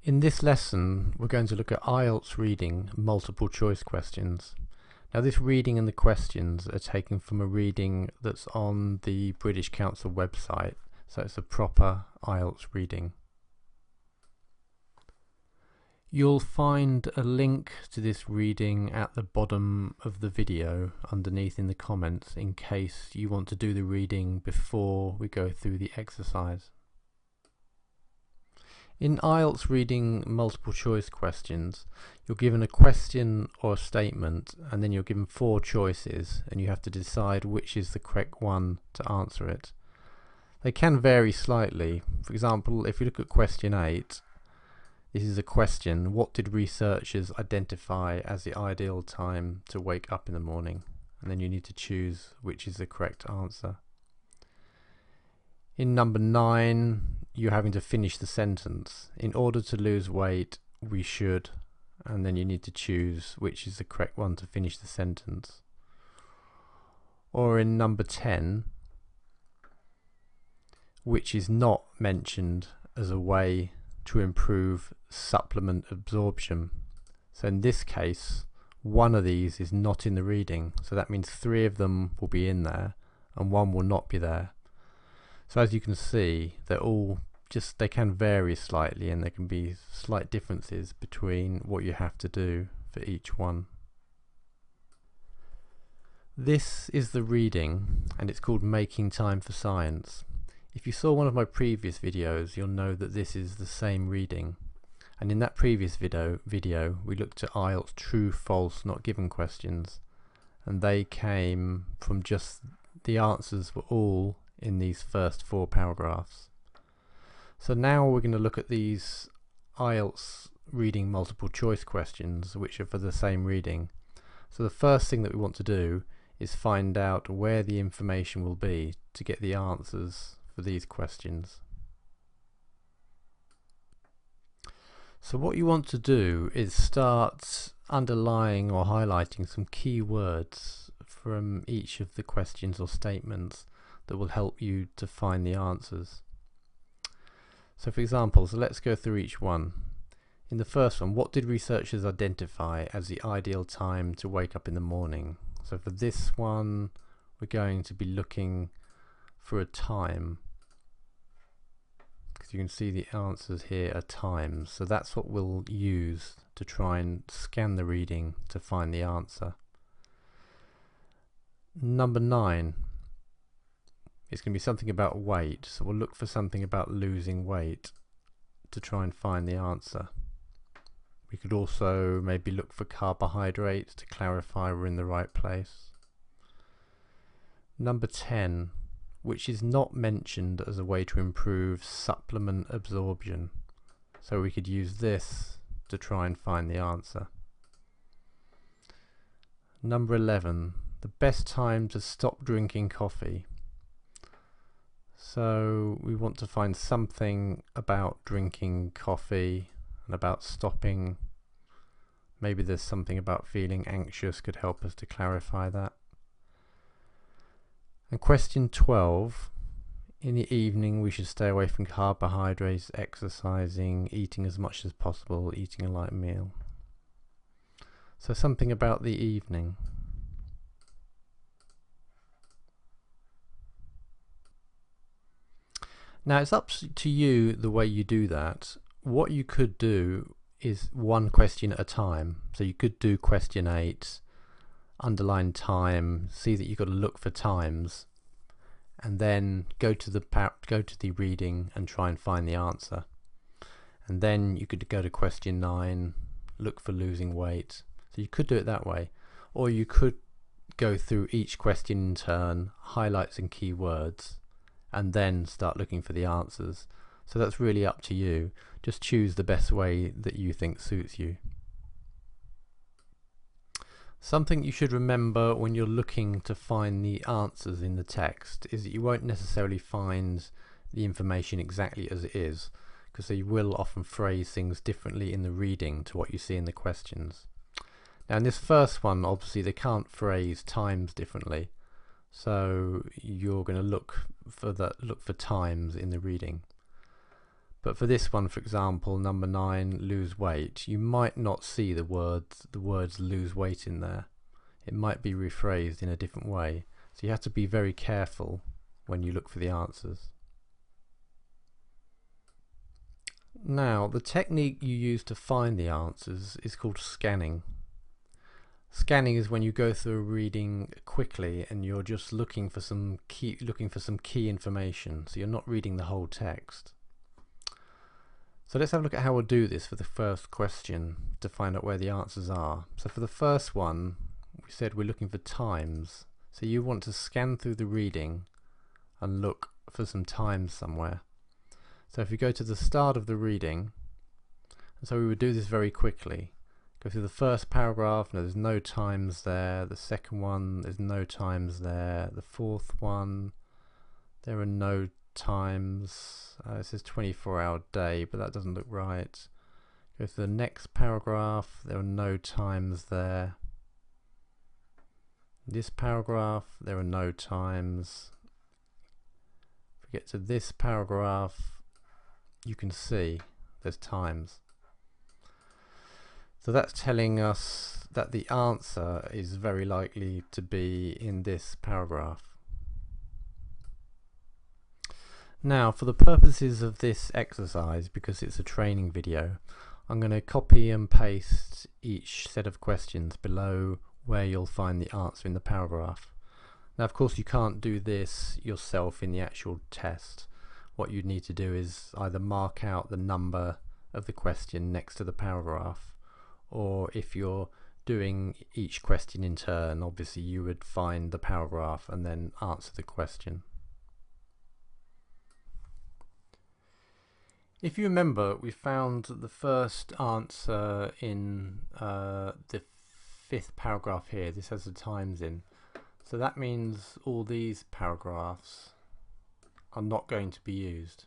In this lesson, we're going to look at Ielts reading multiple choice questions. Now, this reading and the questions are taken from a reading that's on the British Council website, so it's a proper Ielts reading. You'll find a link to this reading at the bottom of the video underneath in the comments in case you want to do the reading before we go through the exercise. In Ielts reading multiple choice questions, you're given a question or a statement, and then you're given 4 choices and you have to decide which is the correct one to answer it. They can vary slightly. For example, if you look at question 8, this is a question: what did researchers identify as the ideal time to wake up in the morning? And then you need to choose which is the correct answer. In number 9, you're having to finish the sentence. In order to lose weight, we should, and then you need to choose which is the correct one to finish the sentence. Or in number 10, which is not mentioned as a way to improve supplement absorption. So in this case, one of these is not in the reading, so that means 3 of them will be in there and 1 will not be there. So as you can see, they can vary slightly, and there can be slight differences between what you have to do for each one. This is the reading, and it's called Making Time for Science. If you saw one of my previous videos, you'll know that this is the same reading. And in that previous video we looked at Ielts true, false, not given questions, and they came from just the answers were all in these first 4 paragraphs. So now we're going to look at these Ielts reading multiple choice questions, which are for the same reading. So the first thing that we want to do is find out where the information will be to get the answers for these questions. So what you want to do is start underlining or highlighting some key words from each of the questions or statements that will help you to find the answers. So for example, let's go through each one. In the first one, what did researchers identify as the ideal time to wake up in the morning? So for this one, we're going to be looking for a time, because you can see the answers here are times. So that's what we'll use to try and scan the reading to find the answer. Number 9. It's going to be something about weight, so we'll look for something about losing weight to try and find the answer. We could also maybe look for carbohydrates to clarify we're in the right place. Number 10, which is not mentioned as a way to improve supplement absorption, so we could use this to try and find the answer. Number 11, the best time to stop drinking coffee. So we want to find something about drinking coffee and about stopping. Maybe there's something about feeling anxious could help us to clarify that. And question 12, in the evening we should stay away from carbohydrates, exercising, eating as much as possible, eating a light meal. So something about the evening. Now it's up to you the way you do that. What you could do is one question at a time. So you could do question 8, underline time, see that you've got to look for times, and then go to the reading and try and find the answer. And then you could go to question 9, look for losing weight. So you could do it that way, or you could go through each question in turn, highlight some key words, and then start looking for the answers. So that's really up to you. Just choose the best way that you think suits you. Something you should remember when you're looking to find the answers in the text is that you won't necessarily find the information exactly as it is, because they will often phrase things differently in the reading to what you see in the questions. Now in this first one, obviously they can't phrase times differently, so you're going to look for times in the reading. But for this one, for example, number 9, lose weight, you might not see the words lose weight in there. It might be rephrased in a different way. So you have to be very careful when you look for the answers. Now, the technique you use to find the answers is called scanning. Scanning is when you go through a reading quickly and you're just looking for some key information, so you're not reading the whole text. So let's have a look at how we'll do this for the first question to find out where the answers are. So for the first one, we said we're looking for times. So you want to scan through the reading and look for some times somewhere. So if you go to the start of the reading, and so we would do this very quickly. Go through the first paragraph, no, there's no times there. The second one, there's no times there. The fourth one, there are no times. It says 24-hour day, but that doesn't look right. Go to the next paragraph, there are no times there. This paragraph, there are no times. If we get to this paragraph, you can see there's times. So that's telling us that the answer is very likely to be in this paragraph. Now, for the purposes of this exercise, because it's a training video, I'm going to copy and paste each set of questions below where you'll find the answer in the paragraph. Now, of course, you can't do this yourself in the actual test. What you need to do is either mark out the number of the question next to the paragraph, or if you're doing each question in turn, obviously you would find the paragraph and then answer the question. If you remember, we found the first answer in the 5th paragraph here. This has the times in. So that means all these paragraphs are not going to be used.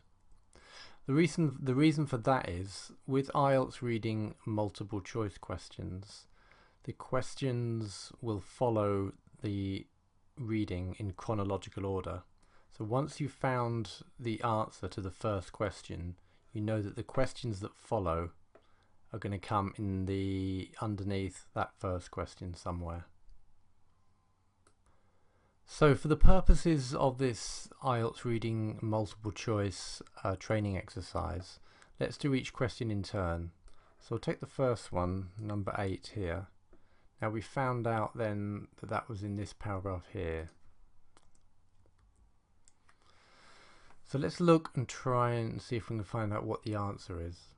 The reason for that is, with Ielts reading multiple choice questions, the questions will follow the reading in chronological order. So once you've found the answer to the first question, you know that the questions that follow are going to come in the underneath that first question somewhere. So for the purposes of this Ielts reading multiple choice training exercise, let's do each question in turn. So I'll take the first one, number 8 here. Now we found out then that that was in this paragraph here. So let's look and try and see if we can find out what the answer is.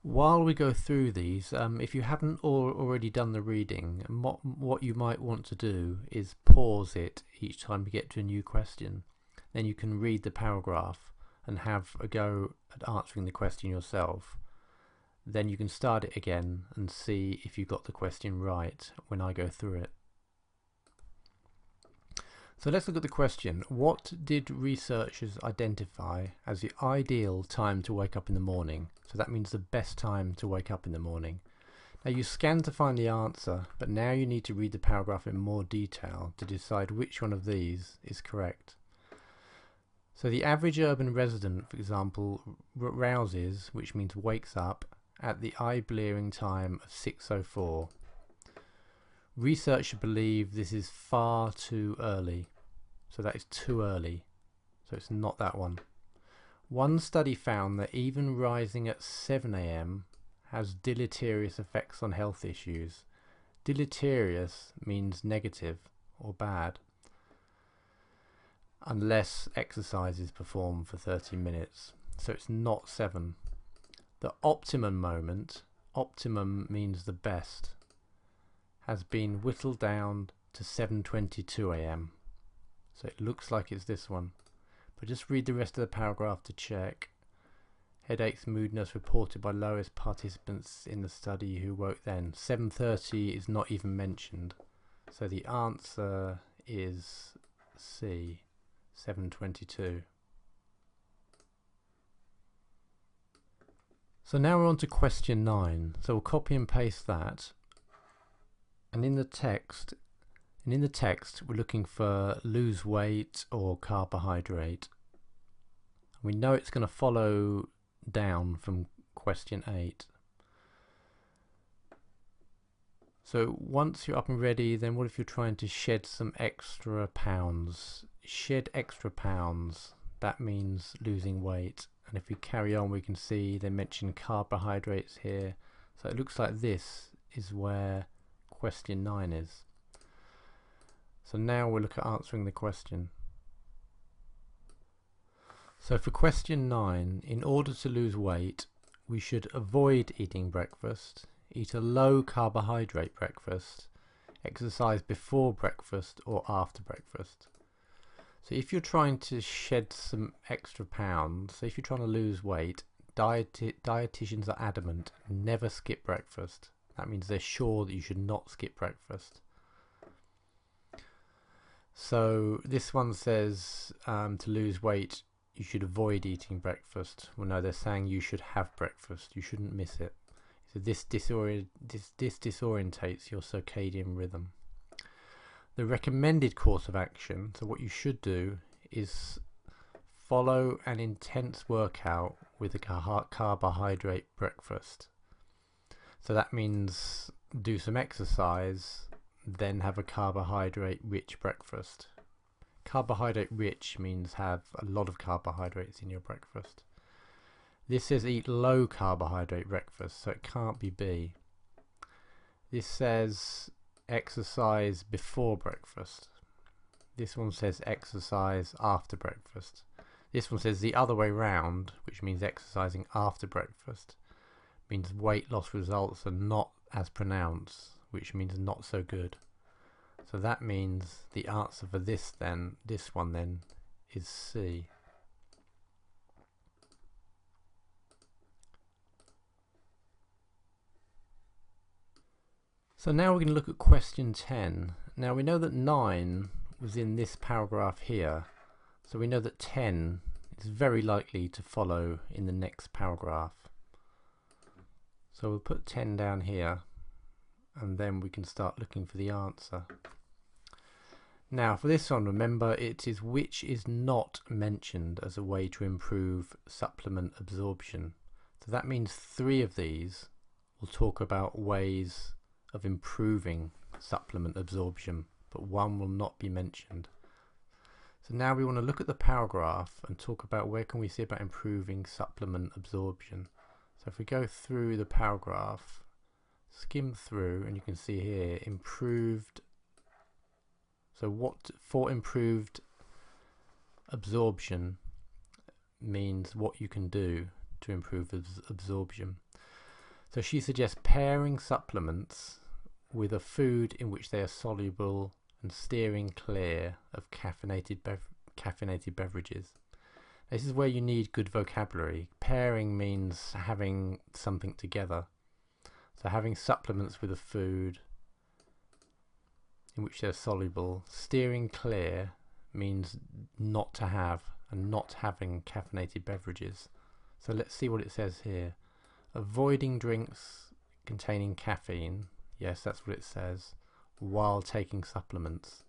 While we go through these, if you haven't already done the reading, what you might want to do is pause it each time you get to a new question. Then you can read the paragraph and have a go at answering the question yourself. Then you can start it again and see if you got the question right when I go through it. So let's look at the question. What did researchers identify as the ideal time to wake up in the morning? So that means the best time to wake up in the morning. Now you scan to find the answer, but now you need to read the paragraph in more detail to decide which one of these is correct. So the average urban resident, for example, rouses, which means wakes up, at the eye-blearing time of 6:04. Researchers believe this is far too early, so that is too early, so it's not that one. One study found that even rising at 7 AM has deleterious effects on health issues. Deleterious means negative or bad, unless exercise is performed for 30 minutes, so it's not 7. The optimum moment, optimum means the best, has been whittled down to 7:22 AM. So it looks like it's this one. But just read the rest of the paragraph to check. Headaches, moodiness reported by lowest participants in the study who woke then. 7:30 is not even mentioned. So the answer is C, 7:22. So now we're on to question 9. So we'll copy and paste that. And in the text we're looking for lose weight or carbohydrate. We know it's going to follow down from question 8. So once you're up and ready, then what if you're trying to shed some extra pounds? Shed extra pounds, that means losing weight. And if we carry on, we can see they mention carbohydrates here. So it looks like this is where question 9 is. So now we'll look at answering the question. So for question 9, in order to lose weight, we should avoid eating breakfast, eat a low carbohydrate breakfast, exercise before breakfast or after breakfast. So if you're trying to shed some extra pounds, so if you're trying to lose weight, dietitians are adamant, never skip breakfast. That means they're sure that you should not skip breakfast. So this one says to lose weight, you should avoid eating breakfast. Well, no, they're saying you should have breakfast. You shouldn't miss it. So this disorientates your circadian rhythm. The recommended course of action, so what you should do is follow an intense workout with a carbohydrate breakfast. So that means do some exercise, then have a carbohydrate rich breakfast. Carbohydrate rich means have a lot of carbohydrates in your breakfast. This says eat low carbohydrate breakfast, so it can't be B. This says exercise before breakfast. This one says exercise after breakfast. This one says the other way round, which means exercising after breakfast, means weight loss results are not as pronounced, which means not so good. So that means the answer for this one then is C. So now we're going to look at question 10. Now we know that 9 was in this paragraph here, so we know that 10 is very likely to follow in the next paragraph. So we'll put 10 down here, and then we can start looking for the answer. Now for this one, remember it is which is not mentioned as a way to improve supplement absorption. So that means 3 of these will talk about ways of improving supplement absorption, but 1 will not be mentioned. So now we want to look at the paragraph and talk about where can we see about improving supplement absorption. So if we go through the paragraph, skim through, and you can see here improved. So what for improved absorption means what you can do to improve absorption. So she suggests pairing supplements with a food in which they are soluble and steering clear of caffeinated beverages. This is where you need good vocabulary. Pairing means having something together. So having supplements with a food in which they're soluble. Steering clear means not to have, and not having caffeinated beverages. So let's see what it says here. Avoiding drinks containing caffeine, yes, that's what it says, while taking supplements.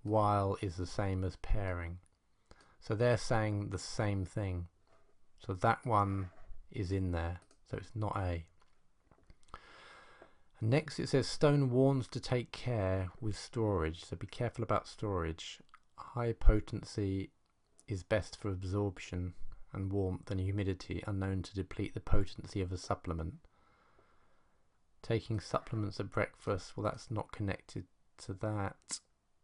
While is the same as pairing. So they're saying the same thing. So that one is in there, so it's not A. And next it says Stone warns to take care with storage, so be careful about storage. High potency is best for absorption, and warmth and humidity are known to deplete the potency of a supplement. Taking supplements at breakfast, well, that's not connected to that.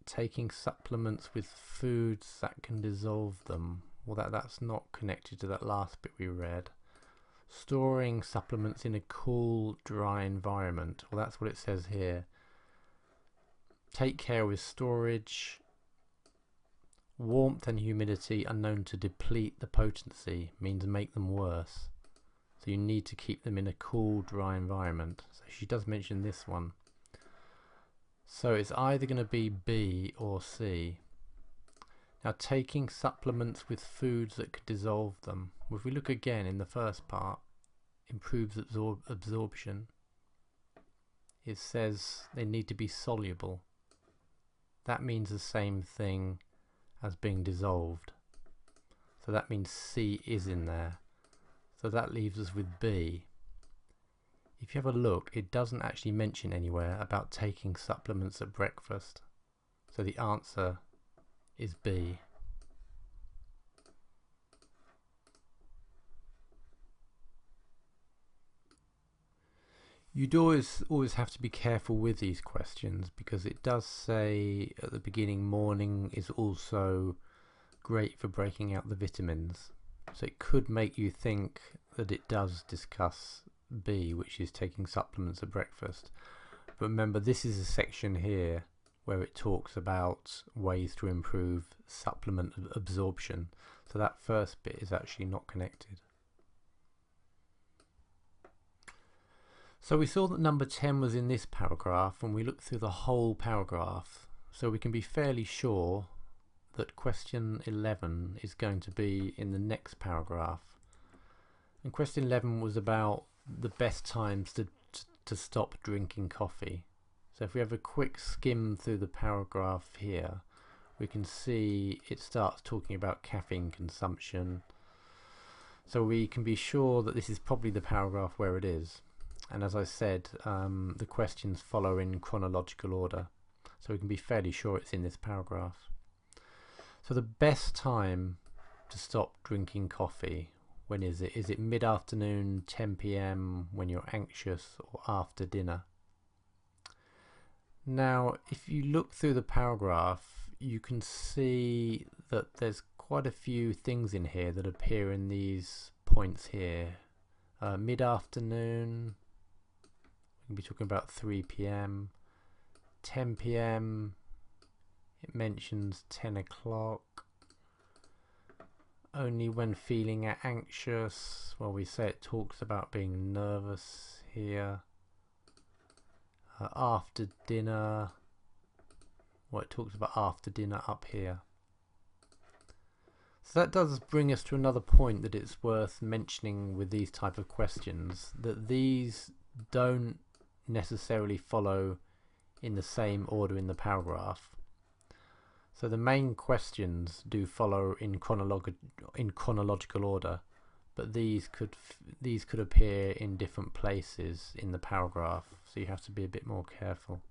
Taking supplements with foods that can dissolve them, well, that's not connected to that last bit we read. Storing supplements in a cool, dry environment, well, that's what it says here. Take care with storage. Warmth and humidity are known to deplete the potency, means make them worse. So you need to keep them in a cool, dry environment. So she does mention this one. So it's either going to be B or C. Now taking supplements with foods that could dissolve them. Well, if we look again in the first part, improves absorption. It says they need to be soluble. That means the same thing as being dissolved. So that means C is in there. So that leaves us with B. If you have a look, it doesn't actually mention anywhere about taking supplements at breakfast. So the answer is B. You'd always have to be careful with these questions, because it does say at the beginning morning is also great for breaking out the vitamins. So it could make you think that it does discuss B, which is taking supplements at breakfast. But remember, this is a section here where it talks about ways to improve supplement absorption. So that first bit is actually not connected. So we saw that number 10 was in this paragraph, and we looked through the whole paragraph. So we can be fairly sure that question 11 is going to be in the next paragraph. And question 11 was about the best times to stop drinking coffee. So if we have a quick skim through the paragraph here, we can see it starts talking about caffeine consumption. So we can be sure that this is probably the paragraph where it is. And as I said, the questions follow in chronological order. So we can be fairly sure it's in this paragraph. So the best time to stop drinking coffee, when is it? Is it mid-afternoon, 10 p.m, when you're anxious, or after dinner? Now, if you look through the paragraph, you can see that there's quite a few things in here that appear in these points here. Mid-afternoon, we can be talking about 3 p.m, 10 p.m, it mentions 10 o'clock. Only when feeling anxious, well, we say it talks about being nervous here. After dinner, well, it talks about after dinner up here. So that does bring us to another point that it's worth mentioning with these type of questions, that these don't necessarily follow in the same order in the paragraph. So the main questions do follow in chronological order, but these could appear in different places in the paragraph, so you have to be a bit more careful.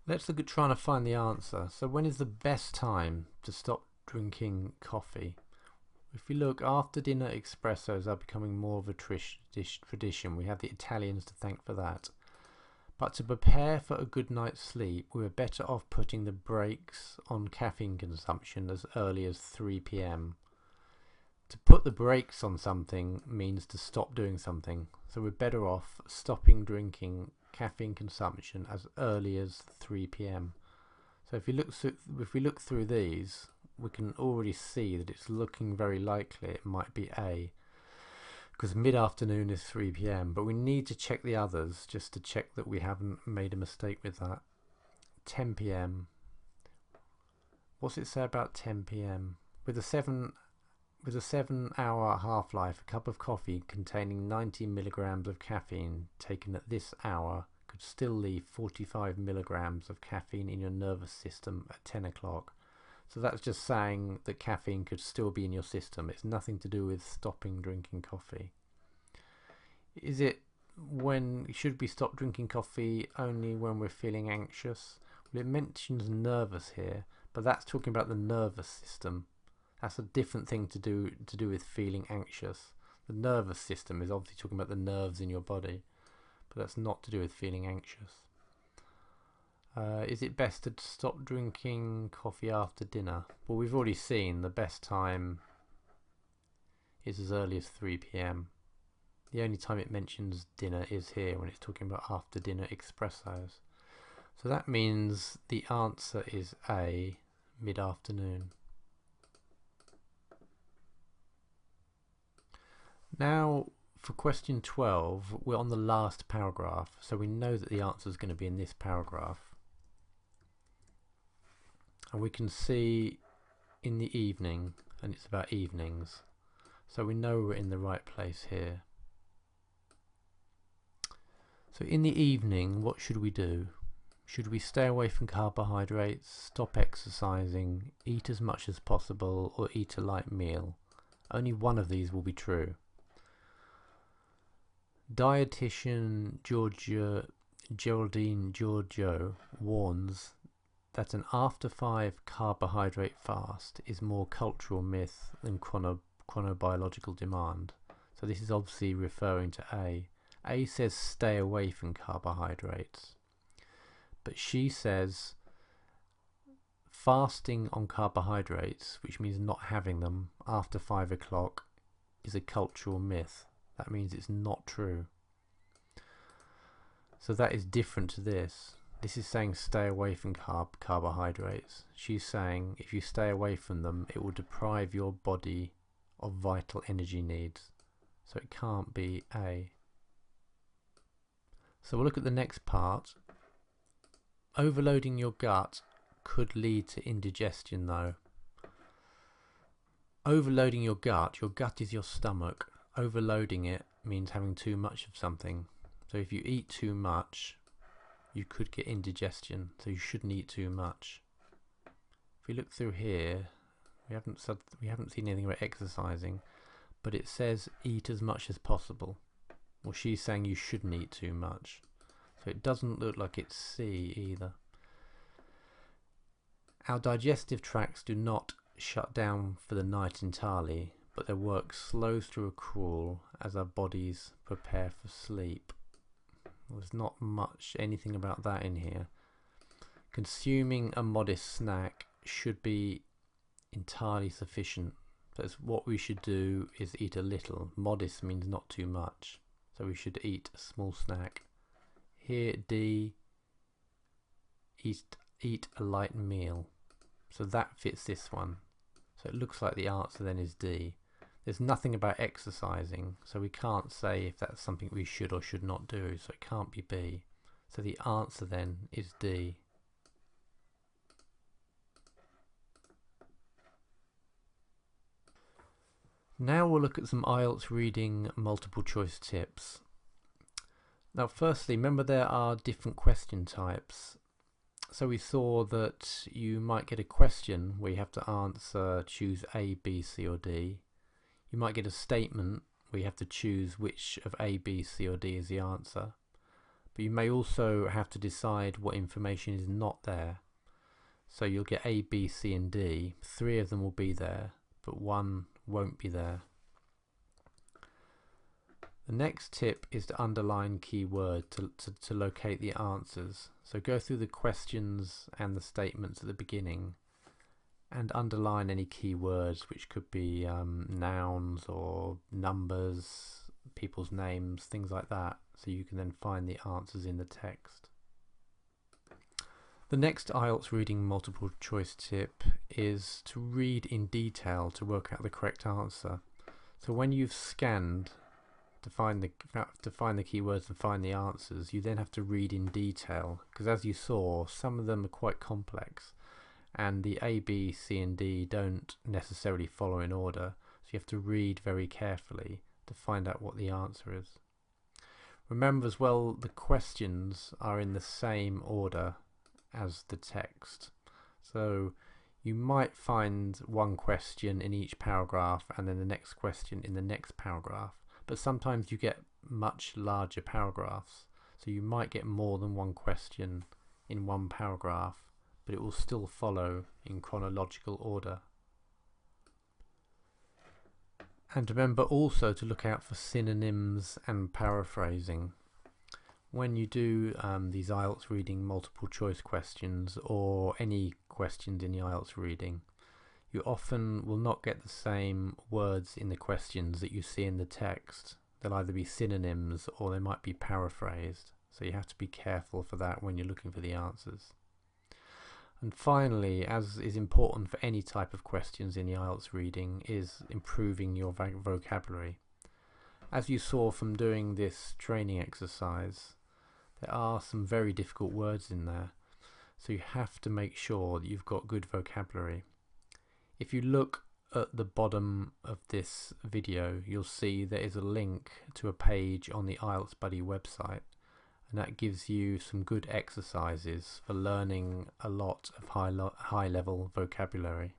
Let's look at trying to find the answer. So when is the best time to stop drinking coffee? If we look, after dinner espressos are becoming more of a tradition. We have the Italians to thank for that. But to prepare for a good night's sleep, we are better off putting the brakes on caffeine consumption as early as 3 p.m. To put the brakes on something means to stop doing something. So we're better off stopping drinking caffeine consumption as early as 3 p.m. So if we look through these, we can already see that it's looking very likely it might be A, because mid-afternoon is 3 p.m, but we need to check the others just to check that we haven't made a mistake with that. 10 p.m. What's it say about 10 p.m? With a 7-hour half-life, a cup of coffee containing 90 milligrams of caffeine taken at this hour could still leave 45 milligrams of caffeine in your nervous system at 10 o'clock. So that's just saying that caffeine could still be in your system. It's nothing to do with stopping drinking coffee. Is it should we stop drinking coffee only when we're feeling anxious? Well, it mentions nervous here, but that's talking about the nervous system. That's a different thing to do with feeling anxious. The nervous system is obviously talking about the nerves in your body, but that's not to do with feeling anxious. Is it best to stop drinking coffee after dinner? Well, we've already seen the best time is as early as 3 p.m. The only time it mentions dinner is here when it's talking about after dinner espressos. So that means the answer is A, mid-afternoon. Now for question 12, we're on the last paragraph, so we know that the answer is going to be in this paragraph. And we can see in the evening, and it's about evenings, so we know we're in the right place here. So in the evening, what should we do? Should we stay away from carbohydrates, stop exercising, eat as much as possible, or eat a light meal? Only one of these will be true. Dietitian Geraldine Giorgio warns that an after 5 carbohydrate fast is more cultural myth than chronobiological demand. So this is obviously referring to A. A says stay away from carbohydrates, but she says fasting on carbohydrates, which means not having them after 5 o'clock, is a cultural myth. That means it's not true. So that is different to this. This is saying stay away from carbohydrates. She's saying if you stay away from them, it will deprive your body of vital energy needs. So it can't be A. So we'll look at the next part. Overloading your gut could lead to indigestion though. Overloading your gut is your stomach. Overloading it means having too much of something. So if you eat too much, you could get indigestion, so you shouldn't eat too much. If we look through here, we haven't seen anything about exercising, but it says eat as much as possible. Well, she's saying you shouldn't eat too much. So it doesn't look like it's C either. Our digestive tracts do not shut down for the night entirely, but their work slows through a crawl as our bodies prepare for sleep. There's not anything about that in here. Consuming a modest snack should be entirely sufficient. So what we should do is eat a little. Modest means not too much. So we should eat a small snack. Here D, eat a light meal. So that fits this one. So it looks like the answer then is D. There's nothing about exercising, so we can't say if that's something we should or should not do, so it can't be B. So the answer then is D. Now we'll look at some Ielts reading multiple choice tips. Now firstly, remember there are different question types. So we saw that you might get a question where you have to answer, choose A, B, C or D. You might get a statement where you have to choose which of A, B, C or D is the answer. But you may also have to decide what information is not there. So you'll get A, B, C and D. 3 of them will be there, but 1 won't be there. The next tip is to underline key word to locate the answers. So go through the questions and the statements at the beginning and underline any key words, which could be nouns or numbers, people's names, things like that, so you can then find the answers in the text. The next Ielts reading multiple choice tip is to read in detail to work out the correct answer. So when you've scanned to find the keywords and find the answers, you then have to read in detail, because as you saw, some of them are quite complex. And the A, B, C and D don't necessarily follow in order, so you have to read very carefully to find out what the answer is. Remember as well, the questions are in the same order as the text. So you might find one question in each paragraph and then the next question in the next paragraph, but sometimes you get much larger paragraphs, so you might get more than one question in one paragraph, but it will still follow in chronological order. And remember also to look out for synonyms and paraphrasing. When you do these Ielts reading multiple choice questions or any questions in the Ielts reading, you often will not get the same words in the questions that you see in the text. They'll either be synonyms or they might be paraphrased, so you have to be careful for that when you're looking for the answers. And finally, as is important for any type of questions in the Ielts reading, is improving your vocabulary. As you saw from doing this training exercise, there are some very difficult words in there, so you have to make sure that you've got good vocabulary. If you look at the bottom of this video, you'll see there is a link to a page on the Ielts Buddy website, and that gives you some good exercises for learning a lot of high level vocabulary.